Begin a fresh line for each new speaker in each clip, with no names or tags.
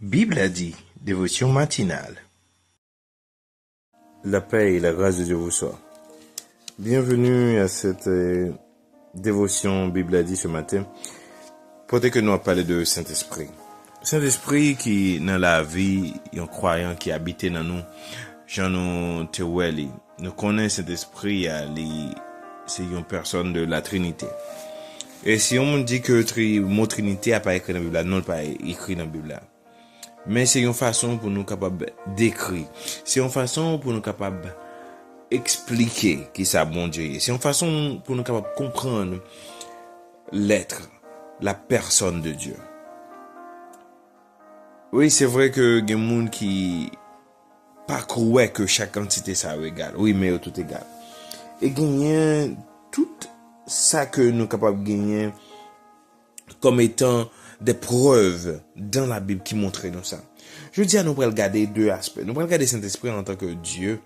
Bible a dit, dévotion matinale.
La paix et la grâce de Dieu vous soient. Bienvenue à cette dévotion Bible a dit ce matin. Peut-être que nous allons parler de Saint-Esprit. Saint-Esprit qui, dans la vie, un croyant qui habite dans nous, Jean nous théoueli. Nous connaissons Saint-Esprit, c'est une personne de la Trinité. Et si on dit que le mot Trinité n'a pas écrit dans la Bible, non, il pas écrit dans la Bible. Mais c'est une façon pour nous capables d'écrire. C'est une façon pour nous capables expliquer qui ça bon Dieu. C'est une façon pour nous capables comprendre l'être, la personne de Dieu. Oui, c'est vrai que il y a des gens qui pas croient que chaque entité ça est égal. Oui, mais tout égal. Et gagner tout ça que nous capables de gagner comme étant des preuves dans la Bible qui montrent nous ça. Je dis à nous pour regarder deux aspects. Nous pour regarder Saint-Esprit en tant que Dieu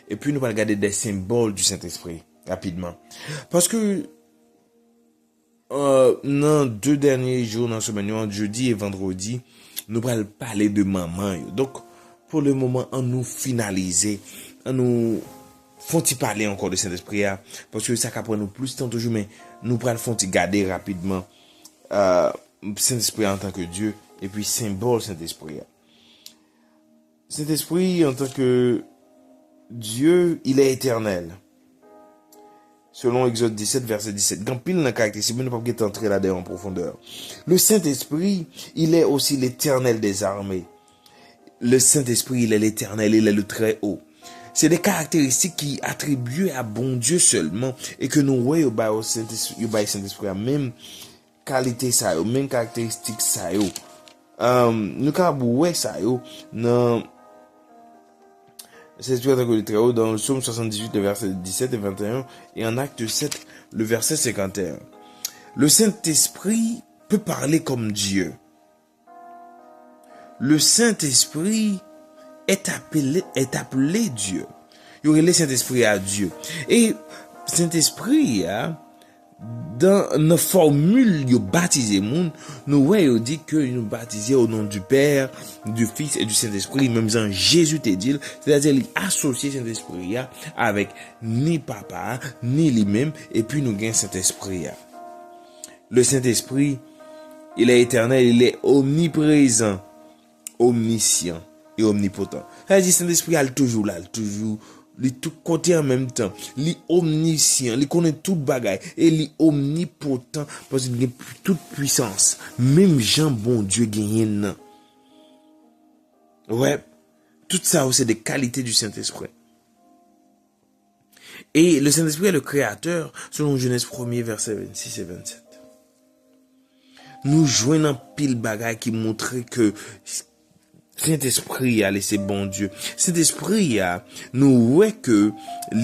et puis nous pour regarder des symboles du Saint-Esprit rapidement. Parce que dans deux derniers jours dans ce semaine, jeudi et vendredi, nous allons parler de maman. Donc pour le moment, on nous finaliser, on nous font-ils parler encore de Saint-Esprit parce que ça prend nous plus de temps toujours, mais nous allons font-ils garder rapidement Saint-Esprit en tant que Dieu et puis symbole Saint-Esprit. Saint-Esprit en tant que Dieu, il est éternel. Selon Exode 17 verset 17. Quand pile dans caractéristique, mais ne pas entrer là-dedans en profondeur. Le Saint-Esprit, il est aussi l'éternel des armées. Le Saint-Esprit, il est l'éternel, il est le très haut. C'est des caractéristiques qui attribuent à bon Dieu seulement et que nous voyons au Saint-Esprit, même qualité ça yo, même caractéristique ça yo. Nous avons ouais ça yo dans c'est le très haut dans le psaume 78 le verset 17 et 21 et en acte 7 le verset 51. Le Saint-Esprit peut parler comme Dieu. Le Saint-Esprit est appelé Dieu. Il y aurait le Saint-Esprit à Dieu. Et Saint-Esprit dans nos formules yo baptisé moun nous ouais dit que nous baptisé au nom du Père, du Fils et du Saint-Esprit, même en Jésus te dit, c'est-à-dire il associé Saint-Esprit avec ni papa ni lui-même et puis nous gain Saint-Esprit. Le Saint-Esprit, il est éternel, il est omniprésent, omniscient et omnipotent. C'est-à-dire Saint-Esprit est toujours là, toujours li tout côté en même temps, li omniscient, li connaît toute bagaille et li omnipotent parce qu'il a toute puissance. Même Jean bon Dieu gagne. Ouais, tout ça c'est des qualités du Saint-Esprit. Et le Saint-Esprit est le créateur selon Genèse 1er verset 26 et 27. Nous joignons pile bagaille qui montrait que Saint-Esprit a laissé bon Dieu. Saint-Esprit nous ouais que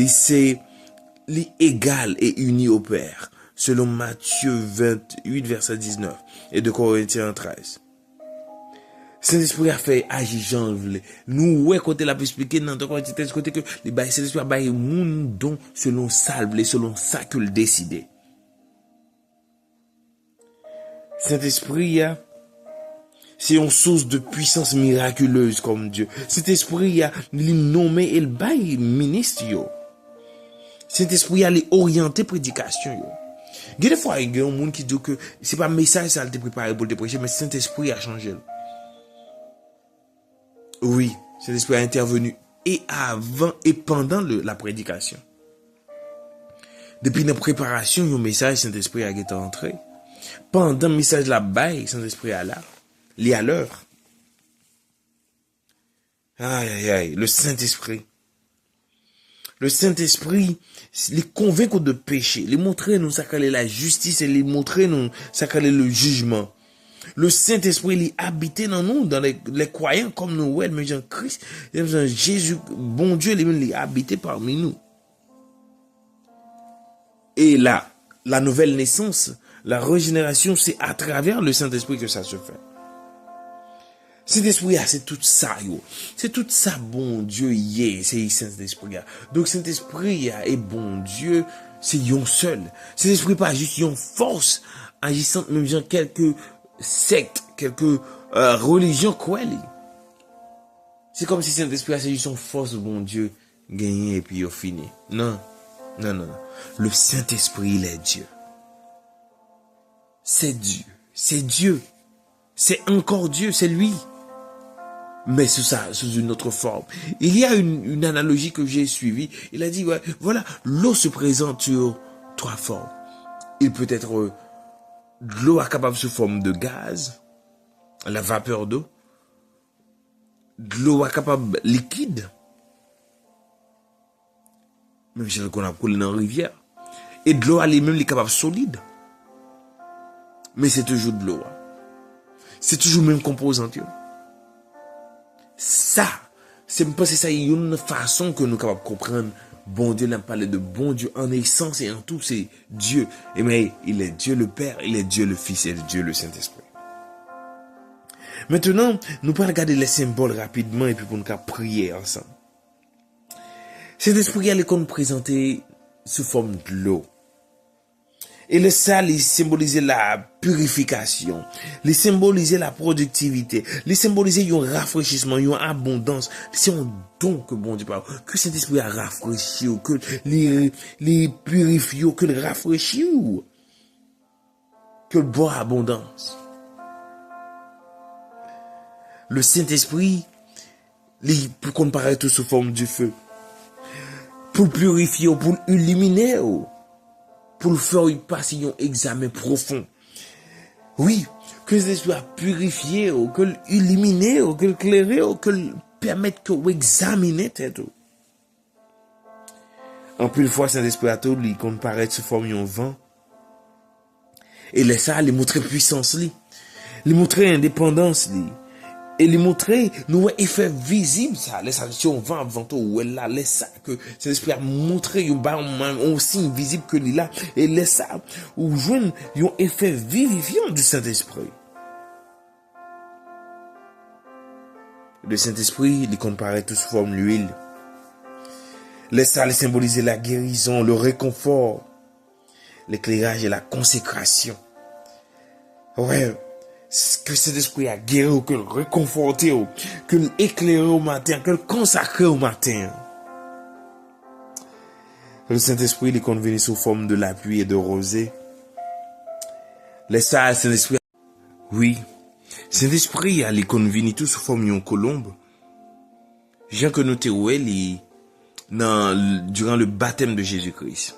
c'est égal et uni au Père. Selon Matthieu 28 verset 19 et de Corinthiens 13. Saint-Esprit a fait agir Jean voulait. Nous ouais côté la peut expliquer dans Corinthiens côté que les bail Saint-Esprit a bail moun don selon ça selon ça que le décider. Saint-Esprit c'est une source de puissance miraculeuse comme Dieu. Cet esprit a nommé et le bail ministre yo. Cet esprit a les orienter prédication yo. Il y a des fois il y a un monde qui dit que c'est pas message ça te préparé pour te prêcher mais Saint Esprit a changé. Oui, cet esprit a intervenu et avant et pendant la prédication. Depuis la préparation du message Saint Esprit a été entré. Pendant le message la bail Saint Esprit a là. Li à l'heure. Aïe, aïe, aïe. Le Saint-Esprit. Le Saint-Esprit, les convaincre de péché, les montrer nous ça qu'elle est la justice et les montrer nous ça qu'elle est le jugement. Le Saint-Esprit, il habite dans nous, dans les croyants comme nous, ouais, mais Jean-Christ, Jésus, bon Dieu, il habite parmi nous. Et là, la nouvelle naissance, la régénération, c'est à travers le Saint-Esprit que ça se fait. Saint-Esprit, c'est tout ça, yo. C'est tout ça, bon Dieu, c'est Saint-Esprit. Donc, Saint-Esprit est bon Dieu, c'est yon seul. Saint-Esprit pas juste yon force, agissant, même quelques sectes, quelques religion quoi li. C'est comme si Saint-Esprit a saisi son force, bon Dieu, gagné et puis il fini. Non, non, non, non. Le Saint-Esprit, il est Dieu. C'est Dieu. C'est Dieu. C'est encore Dieu, c'est lui. Mais sous une autre forme. Il y a une analogie que j'ai suivie. Il a dit, ouais, voilà, l'eau se présente sur trois formes. Il peut être de l'eau capable sous forme de gaz, la vapeur d'eau, de l'eau capable liquide, même si on a coulé dans la rivière, et de l'eau elle-même capable solide. Mais c'est toujours de l'eau. C'est toujours même composante. Ça, c'est une façon que nous sommes capables de comprendre. Bon Dieu, n'a parlé de bon Dieu en essence et en tout, c'est Dieu. Et mais il est Dieu le Père, il est Dieu le Fils et Dieu le Saint-Esprit. Maintenant, nous allons regarder les symboles rapidement et puis pour nous prier ensemble. Cet esprit est présenté sous forme de l'eau. Et le sel, il symbolisait la purification, il symbolisait la productivité, il symbolisait un rafraîchissement, une abondance. C'est un don que bon Dieu parle, que cet esprit a rafraîchi, que les purifie, que le rafraîchit, que le boit abondance. Le Saint-Esprit, pour comparer tout sous forme du feu, pour purifier, pour illuminer, pour le faire passer un examen profond. Oui, que l'esprit a purifié, que l'illuminer, que l'éclairer, que le permettre que examiner tête. En plus de fois, Saint-Esprit a tout, il comparaît sous forme d'un vent. Et laisse ça, il montrer puissance, il montrer indépendance, et lui montrer nous effet visible ça laisse ça si on va avant tout ou là laisse ça que cet esprit a montré un signe visible que il là et laisse ça ou joindre un effet vivifiant du Saint-Esprit. Le Saint-Esprit il comparaît tout sous forme l'huile. Laisse ça symboliser la guérison, le réconfort, l'éclairage et la consécration. Ouais, que cet esprit a guéri, que le réconforté, que l'éclairé au matin, que le consacré au matin. Le Saint-Esprit il est convenu sous forme de la pluie et de rosée. Laisse ça, le Saint-Esprit. Oui, Saint-Esprit il est convenu tout sous forme d'une colombe. Jean que nous t'érouons durant le baptême de Jésus-Christ.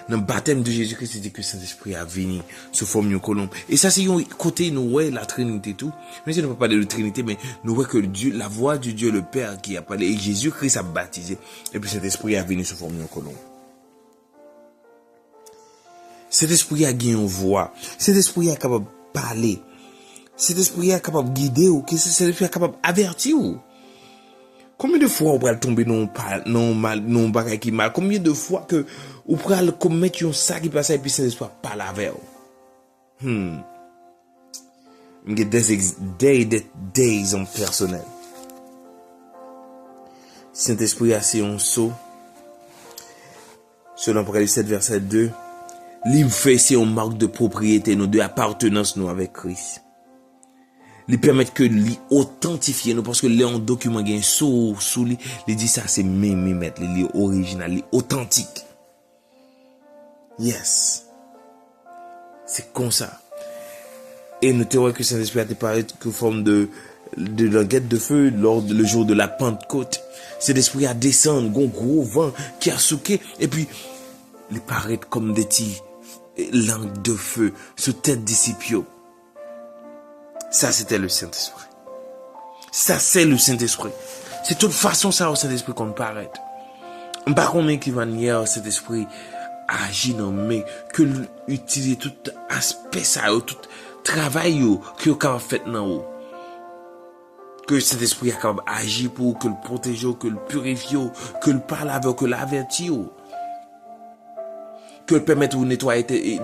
Dans le baptême de Jésus-Christ, c'est que Saint-Esprit a venu sous forme de colombe. Et ça, c'est un côté, nous voyons la Trinité tout. Mais si on ne peut pas parler de Trinité, mais nous voyons que Dieu, la voix du Dieu le Père qui a parlé, et Jésus-Christ a baptisé. Et puis Saint-Esprit a venu sous forme de colombe. Cet esprit a gagné une voix. Cet esprit est capable de parler. Cet esprit est capable de guider ou cet esprit est capable d'avertir ou. Combien de fois on va tomber non bagay qui mal? Combien de fois que on va commettre un sac qui passe et puis cet esprit parle avec ou. Des en personnel. Saint-Esprit a c'est un saut. Selon Apocalypse 7 verset 2. L'im fait c'est une marque de propriété, nous de appartenance nous avec Christ. Lui permettre que lui authentifier nous parce que les un document gain sous lui, il dit ça c'est mettre les original, les authentique. Yes. C'est comme ça. Et nous te voyons que Saint-Esprit a été parlé que forme de languette de feu lors le jour de la Pentecôte. Cet esprit a descendu, gros vent qui a souqué et puis il paraît comme des petits langues de feu sous tête disciples. Ça, c'était le Saint-Esprit. Ça, c'est le Saint-Esprit. C'est de toute façon ça au Saint-Esprit qu'on paraît. Par contre, qui va nier cet esprit agit dans mais que utiliser tout aspect ça, tout travail que capable fait dans que cet esprit est capable agir pour que le protéger, que le purifier, que le parle avec, que l'avertir, que le permettre de nettoyer,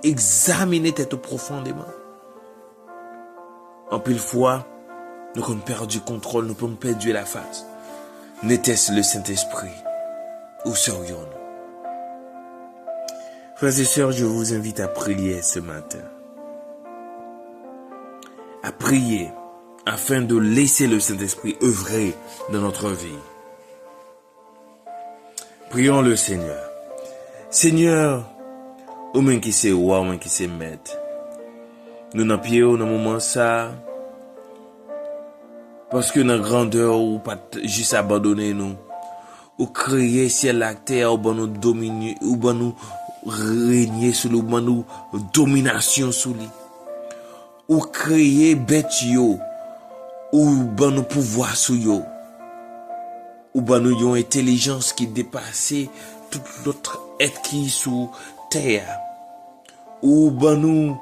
examiner tête profondément. En pile fois, nous avons perdu le contrôle, nous avons perdu la face. N'était-ce le Saint-Esprit? Où serions-nous? Frères et sœurs, je vous invite à prier ce matin. à prier afin de laisser le Saint-Esprit œuvrer dans notre vie. Prions le Seigneur. Seigneur, ou même qui c'est roi, ou même qui c'est maître. Nous n'en pieds dans moment ça. Parce que dans la grandeur, ou pas juste abandonner nous. Ou créer ciel la terre, ou ben nous dominer, ou ben nous régner sur nous, ou ben nous domination sur lui. Ou créer bête yo, ou ben nous pouvoir sur yo. Ou ben nous yon intelligence qui dépasse tout l'autre être qui sous terre. Ou ben nous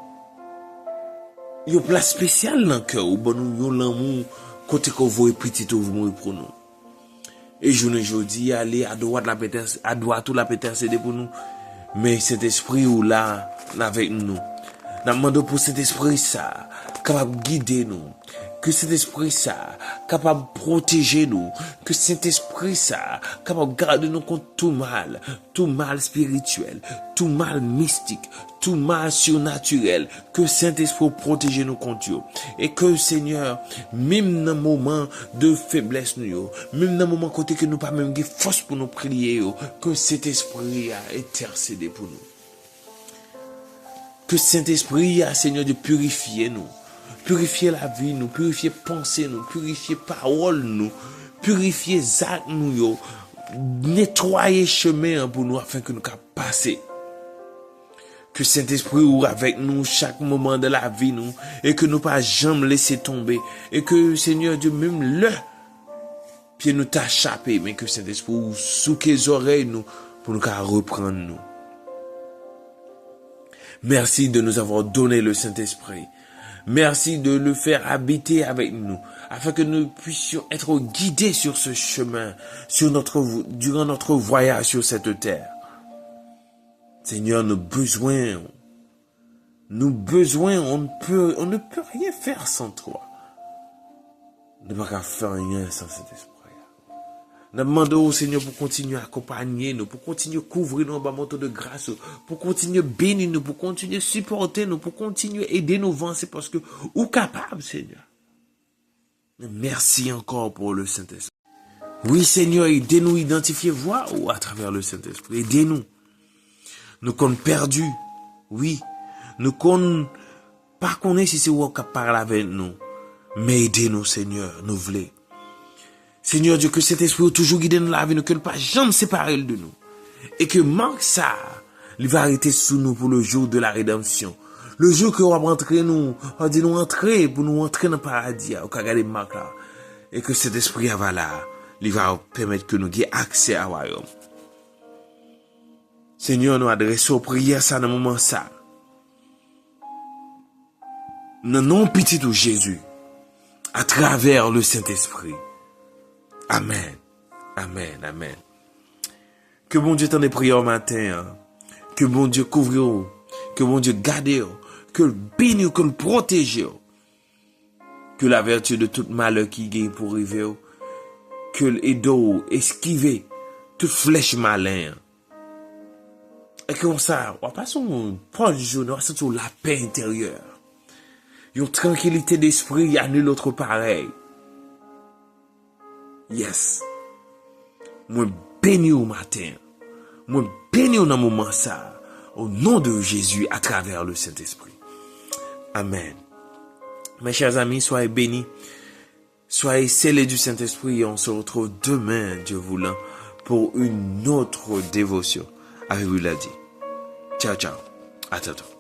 yon place spéciale dans le cœur. Ou ben nous yon l'amour côté qu'on voit petit ou mourir pour nous. Et je ne dis aller à droite la péter, à droite ou la péter c'est pour nous. Mais cet esprit ou là avec nous. Nous demandons pour cet esprit ça capable de guider nous. Que cet esprit ça capable de protéger nous, que cet esprit ça capable de garder nous contre tout mal spirituel, tout mal mystique, tout mal surnaturel, que Saint-Esprit protège nous contre eux. Et que Seigneur, même dans moment de faiblesse nous, même dans moment côté que nous pas même de force pour nous prier, que cet esprit a intercédé pour nous. Que Saint-Esprit a Seigneur de purifier nous. Purifier la vie nous, purifier pensée nous, purifier parole nous, purifier actes nous, nettoyer chemin pour nous afin que nous puissions passer. Que Saint-Esprit ou avec nous chaque moment de la vie nous et que nous pas jamais laisser tomber et que Seigneur Dieu même le pied nous t'a échappé mais que Saint-Esprit ou sous les oreilles nous pour nous reprendre nous. Merci de nous avoir donné le Saint-Esprit. Merci de le faire habiter avec nous, afin que nous puissions être guidés sur ce chemin, durant notre voyage sur cette terre. Seigneur, nos besoins, on ne peut rien faire sans toi. On ne peut pas faire rien sans cet esprit. Nous demandons au Seigneur pour continuer à accompagner nous, pour continuer à couvrir nos manteaux de grâce, pour continuer à bénir nous, pour continuer à supporter nous, pour continuer à aider nos avancer parce que ou capable, Seigneur. Merci encore pour le Saint-Esprit. Oui, Seigneur, aidez-nous à identifier voie ou à travers le Saint-Esprit. Aidez-nous. Nous sommes perdus. Oui. Nous ne pas connaître si c'est vous qui parle avec nous. Mais aidez-nous, Seigneur, nous voulons. Seigneur Dieu, que cet esprit toujours guide dans la vie, nous que ne pas jamais séparer de nous. Et que manque ça, il va arrêter sous nous pour le jour de la rédemption. Le jour que on va rentrer nous, on va dire nous entrer pour nous entrer dans le paradis, on va regarder marque là. Et que cet esprit va là, il va permettre que nous ayons accès à royaume. Seigneur, nous adressons prière ça dans le moment ça. Dans nom petit de Jésus, à travers le Saint-Esprit. Amen. Amen. Amen. Que bon Dieu t'en ait prié au matin. Que bon Dieu couvre. Que bon Dieu garde. Que le bénisse, que le protège. Que la vertu de tout malheur qui gagne pour arriver. Que l'aide esquiver toute flèche malin. Et comme ça, on passe un point de journée, on va sentir la paix intérieure. Une tranquillité d'esprit, il y a nul autre pareil. Yes. Moi béni au matin. Moi béni au moment ça. Au nom de Jésus à travers le Saint-Esprit. Amen. Mes chers amis, soyez bénis. Soyez scellés du Saint-Esprit et on se retrouve demain, Dieu voulant, pour une autre dévotion. Avec vous l'a dit. Ciao, ciao. À tantôt.